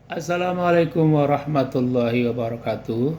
Assalamualaikum warahmatullahi wabarakatuh.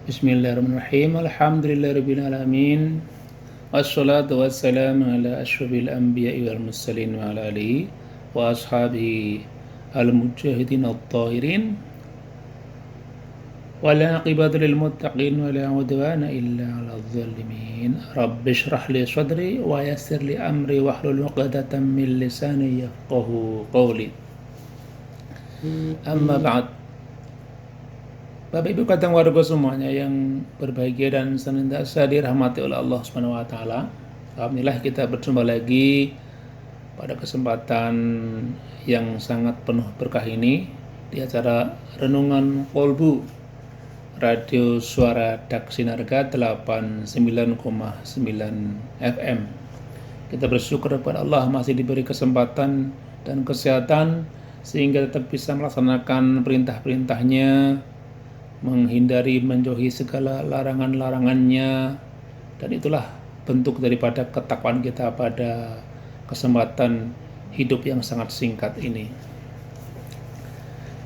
Bismillahirrahmanirrahim. Alhamdulillahirabbil alamin. Wassalatu wassalamu ala asyrafil anbiya'i wal mursalin wa ala alihi wa ashabihi al-mujahidin at-tahirin. Wal aqibatu lil muttaqin wa la udwana illa 'alal zalimin. Rabbi shrah li sadri wa yassir li amri wahlul 'uqdatam min lisani yafqahu qawli. Amma ba'd. Bapak Ibu kadang warga semuanya yang berbahagia dan senantiasa dirahmati oleh Allah Subhanahu wa taala. Alhamdulillah kita berjumpa lagi pada kesempatan yang sangat penuh berkah ini di acara Renungan Kolbu Radio Suara Dak Sinarga 89,9 FM. Kita bersyukur kepada Allah masih diberi kesempatan dan kesehatan sehingga tetap bisa melaksanakan perintah-perintahnya, menghindari menjauhi segala larangan-larangannya, dan itulah bentuk daripada ketakwaan kita pada kesempatan hidup yang sangat singkat ini.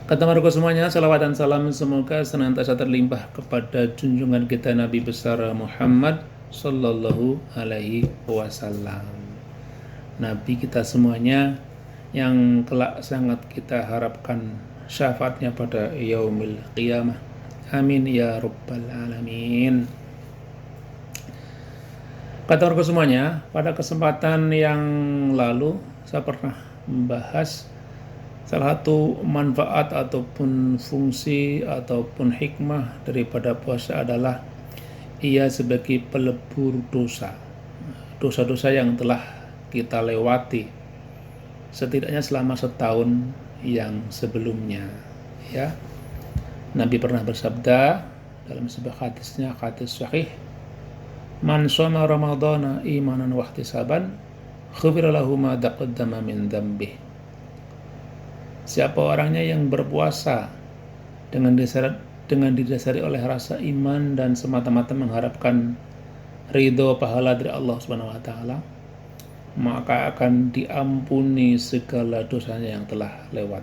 Kata marga semuanya, salawat dan salam semoga senantiasa terlimpah kepada junjungan kita Nabi besar Muhammad Sallallahu Alaihi Wasallam, Nabi kita semuanya yang kelak sangat kita harapkan syafaatnya pada yaumil qiyamah. Amin ya rabbal alamin. Kata warga semuanya, pada kesempatan yang lalu saya pernah membahas salah satu manfaat ataupun fungsi ataupun hikmah daripada puasa adalah ia sebagai pelebur dosa-dosa yang telah kita lewati setidaknya selama setahun yang sebelumnya, ya. Nabi pernah bersabda dalam sebuah hadisnya, hadis sahih, man shoma ramadhana imanan wa ihtisaban ghufira lahu ma taqaddama min dzambih. Siapa orangnya yang berpuasa dengan didasari oleh rasa iman dan semata-mata mengharapkan ridho pahala dari Allah Subhanahu wa taala, maka akan diampuni segala dosanya yang telah lewat.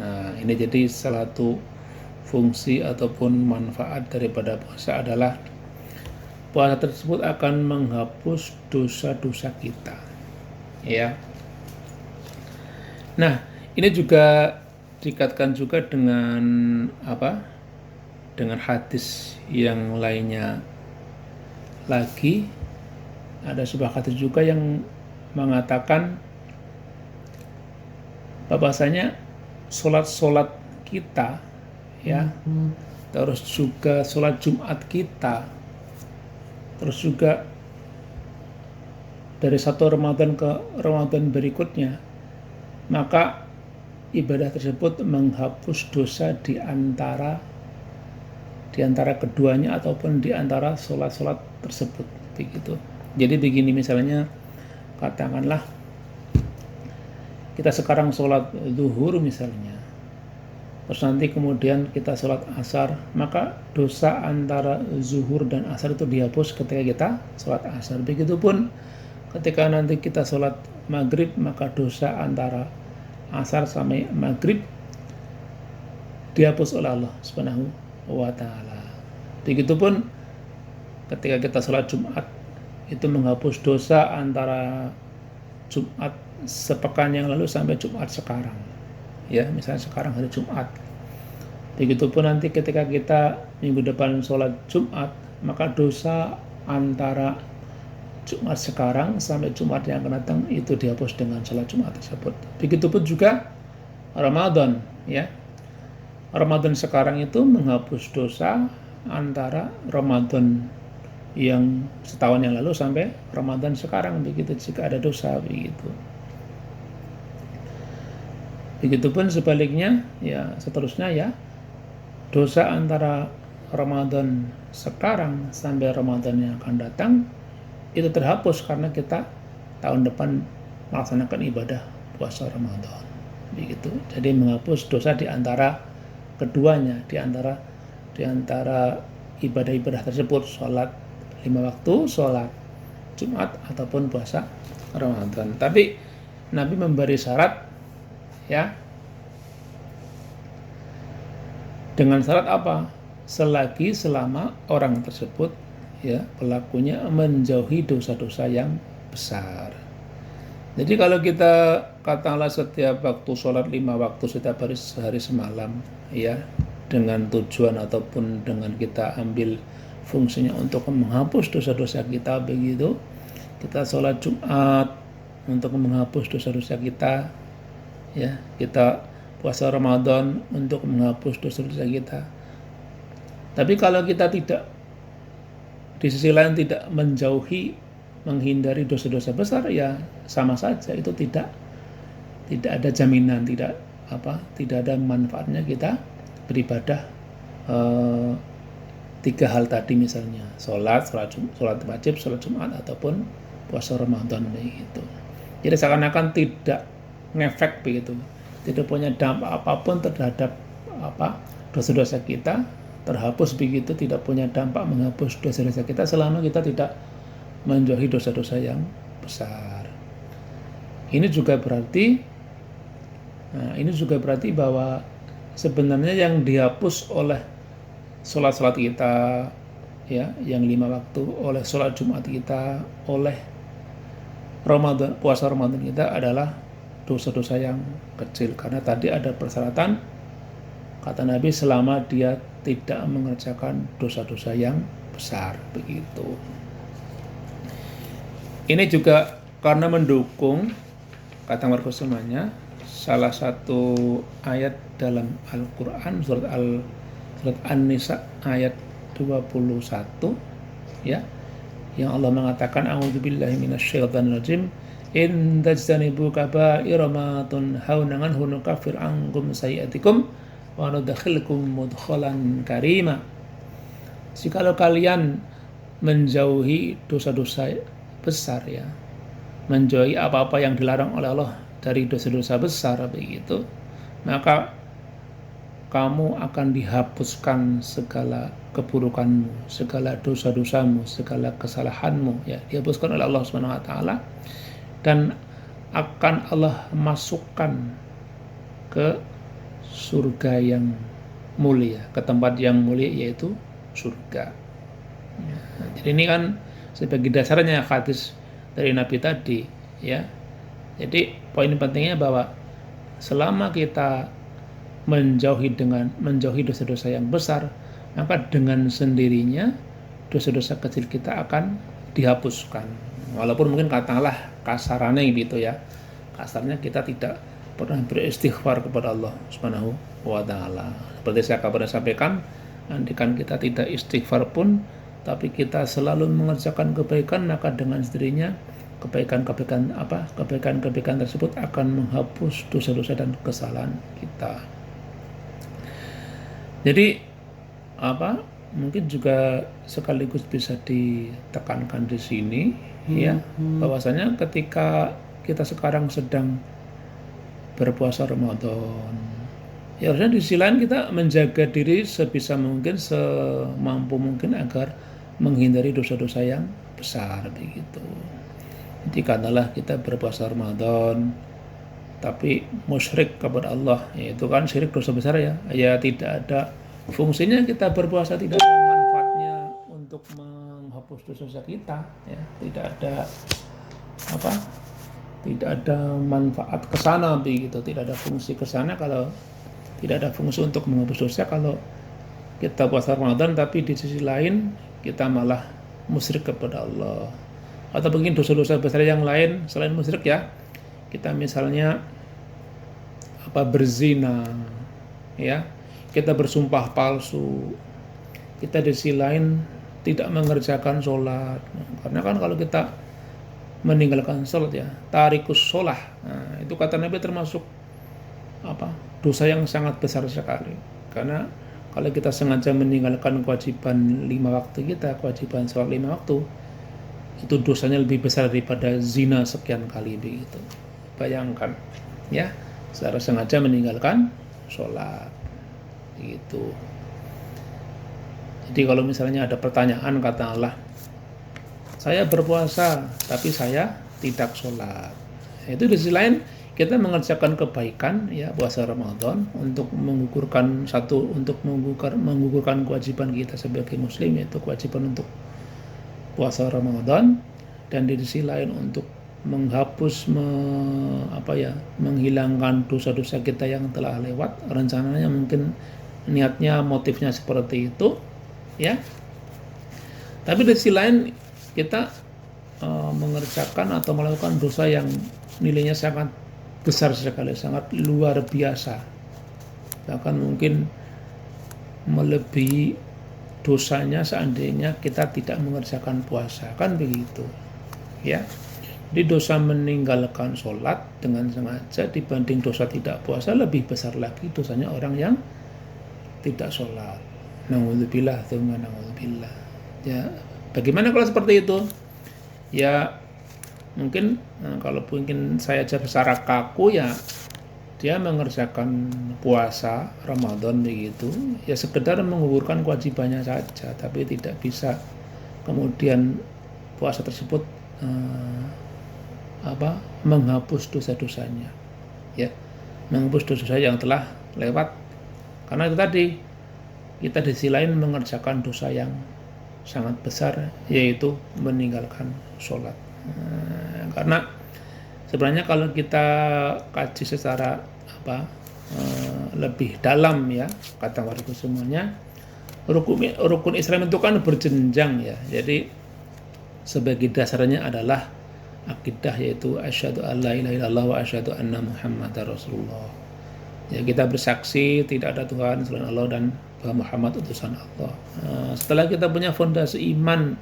Nah, ini jadi salah satu fungsi ataupun manfaat daripada puasa adalah puasa tersebut akan menghapus dosa-dosa kita, ya. Nah, ini juga dikaitkan juga dengan apa? Dengan hadis yang lainnya lagi. Ada sebuah hadis juga yang mengatakan bahwasanya sholat kita, ya, terus juga sholat Jumat kita, terus juga dari satu Ramadan ke Ramadan berikutnya, maka ibadah tersebut menghapus dosa di antara keduanya ataupun di antara sholat tersebut, begitu. Jadi begini, misalnya katakanlah kita sekarang sholat zuhur misalnya, terus nanti kemudian kita sholat asar, maka dosa antara zuhur dan asar itu dihapus ketika kita sholat asar. Begitupun ketika nanti kita sholat maghrib, maka dosa antara asar sampai maghrib dihapus oleh Allah Subhanahu wa ta'ala. Begitupun ketika kita sholat Jumat, itu menghapus dosa antara Jumat sepekan yang lalu sampai Jumat sekarang, ya, misalnya sekarang hari Jumat. Begitupun nanti ketika kita minggu depan sholat Jumat, maka dosa antara Jumat sekarang sampai Jumat yang akan datang itu dihapus dengan sholat Jumat tersebut. Begitupun juga Ramadan, ya. Ramadan sekarang itu menghapus dosa antara Ramadan yang setahun yang lalu sampai Ramadan sekarang, begitu, jika ada dosa, begitu. Begitupun sebaliknya, ya, seterusnya, ya, dosa antara Ramadan sekarang sampai Ramadan yang akan datang itu terhapus karena kita tahun depan melaksanakan ibadah puasa Ramadan, begitu. Jadi menghapus dosa di antara keduanya, di antara ibadah-ibadah tersebut, sholat 5 waktu, sholat Jumat ataupun puasa Ramadan. Tapi Nabi memberi syarat, ya, Dengan syarat apa? Selama orang tersebut ya pelakunya menjauhi dosa-dosa yang besar. Jadi kalau kita katakanlah setiap waktu sholat 5 waktu setiap hari sehari semalam ya dengan tujuan ataupun dengan kita ambil fungsinya untuk menghapus dosa-dosa kita begitu, kita sholat Jumat untuk menghapus dosa-dosa kita ya, kita puasa Ramadan untuk menghapus dosa-dosa kita. Tapi kalau kita tidak, di sisi lain tidak menghindari dosa-dosa besar, ya sama saja itu tidak ada jaminan, tidak ada manfaatnya kita beribadah. Tiga hal tadi misalnya sholat wajib, sholat Jumat ataupun puasa Ramadan begitu. Jadi seakan-akan tidak ngefek begitu, tidak punya dampak apapun terhadap dosa-dosa kita, terhapus begitu, tidak punya dampak menghapus dosa-dosa kita selama kita tidak menjauhi dosa-dosa yang besar. Ini juga berarti bahwa sebenarnya yang dihapus oleh sholat kita ya, yang 5 waktu, oleh sholat Jumat kita, oleh puasa Ramadan kita adalah dosa-dosa yang kecil, karena tadi ada persyaratan, kata Nabi, selama dia tidak mengerjakan dosa-dosa yang besar begitu. Ini juga karena mendukung kata Markus semuanya salah satu ayat dalam Al-Quran, surat An-Nisa ayat 21 ya, yang Allah mengatakan a'udzubillahi minasyaitonir rajim, in tajtanibu kaba'ira ma tunhauna anhu nukaffir ankum sayi'atikum wa nudkhilkum mudkhalan karima. Jikalau kalian menjauhi dosa-dosa besar ya, menjauhi apa-apa yang dilarang oleh Allah dari dosa-dosa besar begitu, maka kamu akan dihapuskan segala keburukanmu, segala dosa-dosamu, segala kesalahanmu ya, dihapuskan oleh Allah Subhanahu wa taala, dan akan Allah masukkan ke surga yang mulia, ke tempat yang mulia yaitu surga. Ya, jadi ini kan sebagai dasarnya hadis dari Nabi tadi ya. Jadi poin pentingnya bahwa selama kita menjauhi dosa-dosa yang besar, maka dengan sendirinya dosa-dosa kecil kita akan dihapuskan. Walaupun mungkin katakanlah kasarannya gitu ya, kasarnya kita tidak pernah beristighfar kepada Allah Subhanahu wa taala. Seperti saya pernah sampaikan, andikan kita tidak istighfar pun, tapi kita selalu mengerjakan kebaikan, maka dengan sendirinya kebaikan tersebut akan menghapus dosa-dosa dan kesalahan kita. Jadi mungkin juga sekaligus bisa ditekankan di sini ya, bahwasanya ketika kita sekarang sedang berpuasa Ramadan, ya harusnya di sisi lain kita menjaga diri sebisa mungkin, semampu mungkin agar menghindari dosa-dosa yang besar begitu. Jadi katakanlah kita berpuasa Ramadan tapi musyrik kepada Allah, yaitu kan syirik dosa besar ya, tidak ada fungsinya kita berpuasa, tidak ada manfaatnya untuk menghapus dosa kita ya, tidak ada manfaat ke sana begitu, tidak ada fungsi ke sana, kalau tidak ada fungsi untuk menghapus dosa kalau kita puasa Ramadan tapi di sisi lain kita malah musyrik kepada Allah. Atau mungkin dosa-dosa besar yang lain selain musyrik ya, kita misalnya berzina ya, kita bersumpah palsu, kita di sisi lain tidak mengerjakan sholat. Karena kan kalau kita meninggalkan sholat ya, tarikus sholah, nah, itu kata Nabi termasuk dosa yang sangat besar sekali. Karena kalau kita sengaja meninggalkan kewajiban 5 waktu kita, kewajiban sholat 5 waktu, itu dosanya lebih besar daripada zina sekian kali begitu. Bayangkan ya, secara sengaja meninggalkan sholat gitu. Jadi kalau misalnya ada pertanyaan, katakanlah saya berpuasa tapi saya tidak sholat, itu di sisi lain kita mengerjakan kebaikan ya puasa Ramadan untuk menggugurkan kewajiban kita sebagai muslim, yaitu kewajiban untuk puasa Ramadan, dan di sisi lain untuk menghapus menghilangkan dosa-dosa kita yang telah lewat. Rencananya mungkin niatnya, motifnya seperti itu ya. Tapi di sisi lain kita mengerjakan atau melakukan dosa yang nilainya sangat besar sekali, sangat luar biasa, bahkan mungkin melebihi dosanya seandainya kita tidak mengerjakan puasa, kan begitu ya. Di dosa meninggalkan sholat dengan sengaja dibanding dosa tidak puasa lebih besar lagi dosanya orang yang tidak sholat. Na'udzubillah, tsumma na'udzubillah. Ya, bagaimana kalau seperti itu? Ya, mungkin kalau mungkin saya aja secara kaku ya, dia mengerjakan puasa Ramadan begitu, ya sekedar menggugurkan kewajibannya saja, tapi tidak bisa kemudian puasa tersebut menghapus dosa-dosanya, ya, menghapus dosa yang telah lewat. Karena itu tadi, kita di sisi lain mengerjakan dosa yang sangat besar, yaitu meninggalkan sholat. Karena sebenarnya kalau kita kaji secara lebih dalam ya, kata warga semuanya, rukun Islam itu kan berjenjang ya. Jadi sebagai dasarnya adalah akidah, yaitu asyhadu alla ilaha illallah wa asyhadu anna muhammadar rasulullah. Ya, kita bersaksi tidak ada Tuhan selain Allah dan bahwa Muhammad utusan Allah. Setelah kita punya fondasi iman,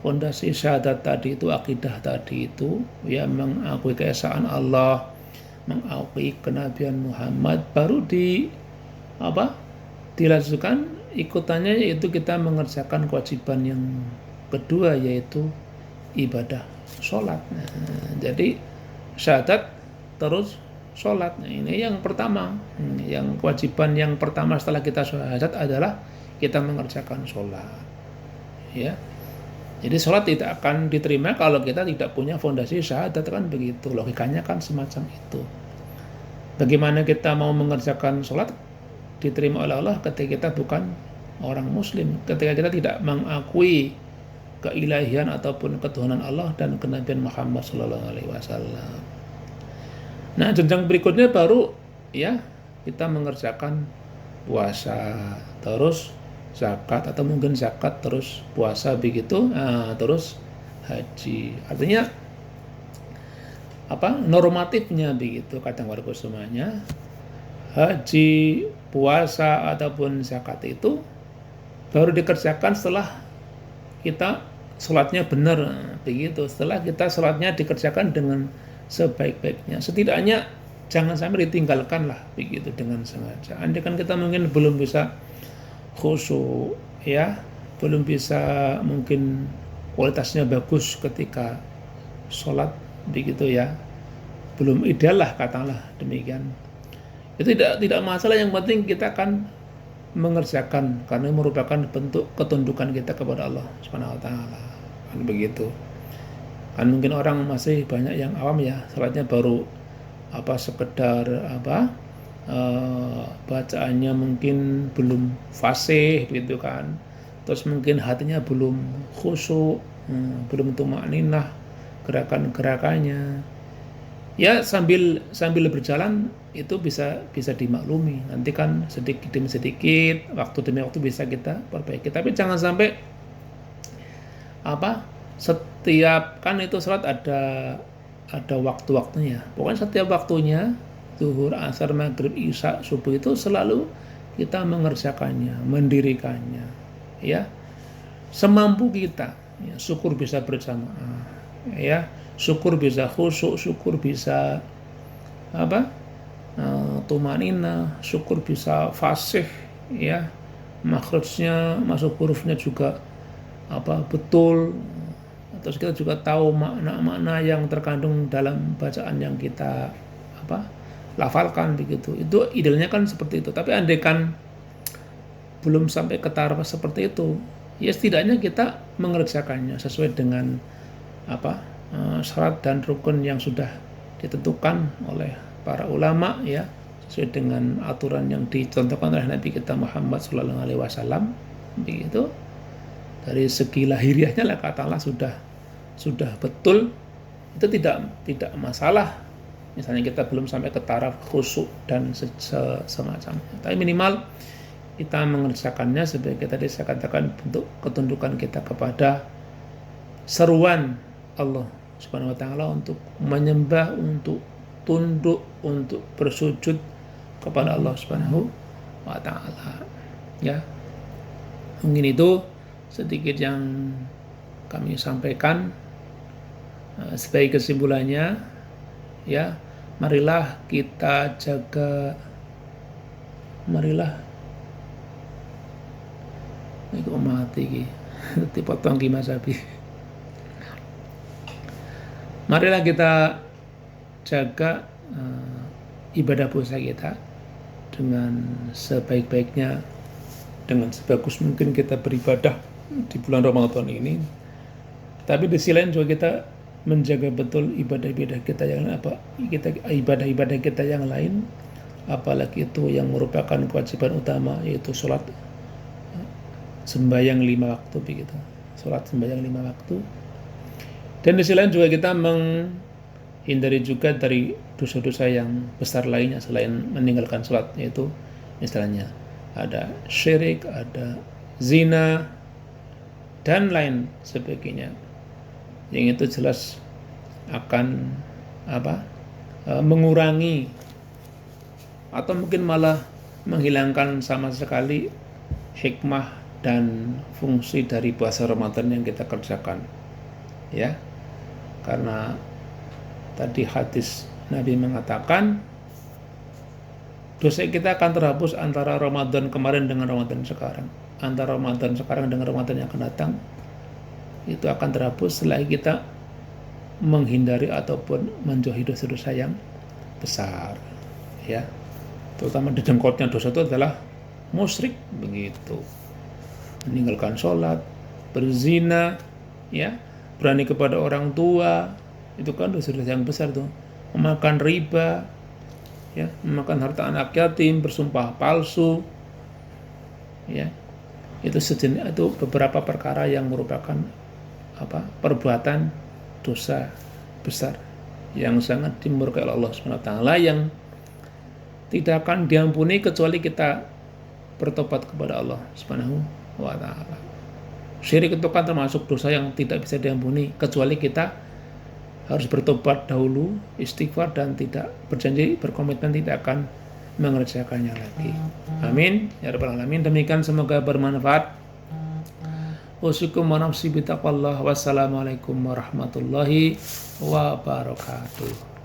fondasi syahadat tadi itu, akidah tadi itu ya, mengakui keesaan Allah, mengakui kenabian Muhammad, baru dilanjutkan ikutannya, yaitu kita mengerjakan kewajiban yang kedua, yaitu ibadah sholat. Jadi syahadat terus sholat. Ini yang pertama, yang kewajiban yang pertama setelah kita syahadat adalah kita mengerjakan sholat ya. Jadi sholat tidak akan diterima kalau kita tidak punya fondasi syahadat, kan begitu, logikanya kan semacam itu. Bagaimana kita mau mengerjakan sholat diterima oleh Allah ketika kita bukan orang muslim, ketika kita tidak mengakui keilahian ataupun ketuhanan Allah dan kenabian Muhammad SAW. Nah, jenjang berikutnya baru ya kita mengerjakan puasa, terus zakat, atau mungkin zakat terus puasa begitu, terus haji. Artinya normatifnya begitu, kata warga semuanya, haji, puasa ataupun zakat itu baru dikerjakan setelah kita sholatnya benar begitu, setelah kita sholatnya dikerjakan dengan sebaik-baiknya. Setidaknya jangan sampai ditinggalkan lah begitu dengan sengaja. Andai kan kita mungkin belum bisa khusyuk ya, belum bisa mungkin kualitasnya bagus ketika sholat begitu ya, belum ideal lah katakanlah demikian, itu tidak masalah. Yang penting kita akan mengerjakan karena merupakan bentuk ketundukan kita kepada Allah Subhanahu wa taala, kan begitu. Kan mungkin orang masih banyak yang awam ya, salatnya baru sekedar bacaannya mungkin belum fasih begitu kan, terus mungkin hatinya belum khusyuk, belum tumakninah gerakan-gerakannya. Ya sambil berjalan itu bisa dimaklumi. Nanti kan sedikit demi sedikit, waktu demi waktu bisa kita perbaiki. Tapi jangan sampai setiap, kan itu salat ada waktu-waktunya. Pokoknya setiap waktunya, zuhur, asar, maghrib, isya, subuh, itu selalu kita mengerjakannya, mendirikannya ya, semampu kita ya. Syukur bisa berjamaah ya, syukur bisa khusyuk, syukur bisa tumanina, syukur bisa fasih ya, makhrijnya, masuk hurufnya juga betul. Terus kita juga tahu makna-makna yang terkandung dalam bacaan yang kita lafalkan begitu. Itu idealnya kan seperti itu. Tapi andai kan belum sampai ke taraf seperti itu, ya setidaknya kita mengerjakannya sesuai dengan syarat dan rukun yang sudah ditentukan oleh para ulama ya, sesuai dengan aturan yang dicontohkan oleh Nabi kita Muhammad Sallallahu Alaihi Wasallam. Begitu. Dari segi lahiriahnya lah katakanlah sudah betul, itu tidak masalah. Misalnya kita belum sampai ke taraf khusyuk dan semacamnya, tapi minimal kita mengerjakannya sebagai tadi saya katakan bentuk ketundukan kita kepada seruan Allah Subhanahu wa taala untuk menyembah, untuk tunduk, untuk bersujud kepada Allah Subhanahu wa taala. Ya. Mungkin itu sedikit yang kami sampaikan. Sebagai kesimpulannya, ya, marilah kita jaga, marilah ini kok mati dipotong Mas Abi. Marilah kita jaga ibadah puasa kita dengan sebaik-baiknya, dengan sebagus mungkin kita beribadah di bulan Ramadan ini. Tapi di sisi lain juga kita menjaga betul ibadah-ibadah kita yang ibadah-ibadah kita yang lain, apalagi itu yang merupakan kewajiban utama, yaitu sholat sembahyang 5 waktu begitu. Sholat sembahyang 5 waktu. Dan di sisi lain juga kita menghindari juga dari dosa-dosa yang besar lainnya selain meninggalkan sholat, yaitu misalnya ada syirik, ada zina, dan lain sebagainya. Yang itu jelas akan mengurangi atau mungkin malah menghilangkan sama sekali hikmah dan fungsi dari puasa Ramadan yang kita kerjakan. Ya. Karena tadi hadis Nabi mengatakan dosa kita akan terhapus antara Ramadan kemarin dengan Ramadan sekarang. Antara Ramadan sekarang dengan Ramadan yang akan datang, itu akan terhapus setelah kita menghindari ataupun menjauhi dosa-dosa yang besar. Ya. Terutama di dengkotnya dosa itu adalah musyrik begitu. Meninggalkan sholat, berzina, ya, berani kepada orang tua, itu kan dosa-dosa yang besar tuh. Memakan riba, ya, memakan harta anak yatim, bersumpah palsu, ya, itu beberapa perkara yang merupakan perbuatan dosa besar yang sangat dimurkai oleh Allah Subhanahu wa taala, yang tidak akan diampuni kecuali kita bertobat kepada Allah Subhanahu wa taala. Syirik itu kan termasuk dosa yang tidak bisa diampuni kecuali kita harus bertobat dahulu, istighfar, dan tidak berjanji, berkomitmen tidak akan mengerjakannya lagi. Amin ya rabbal alamin. Demikian, semoga bermanfaat. Usikum wa nafsi bitaqwallah. Wassalamualaikum warahmatullahi wabarakatuh.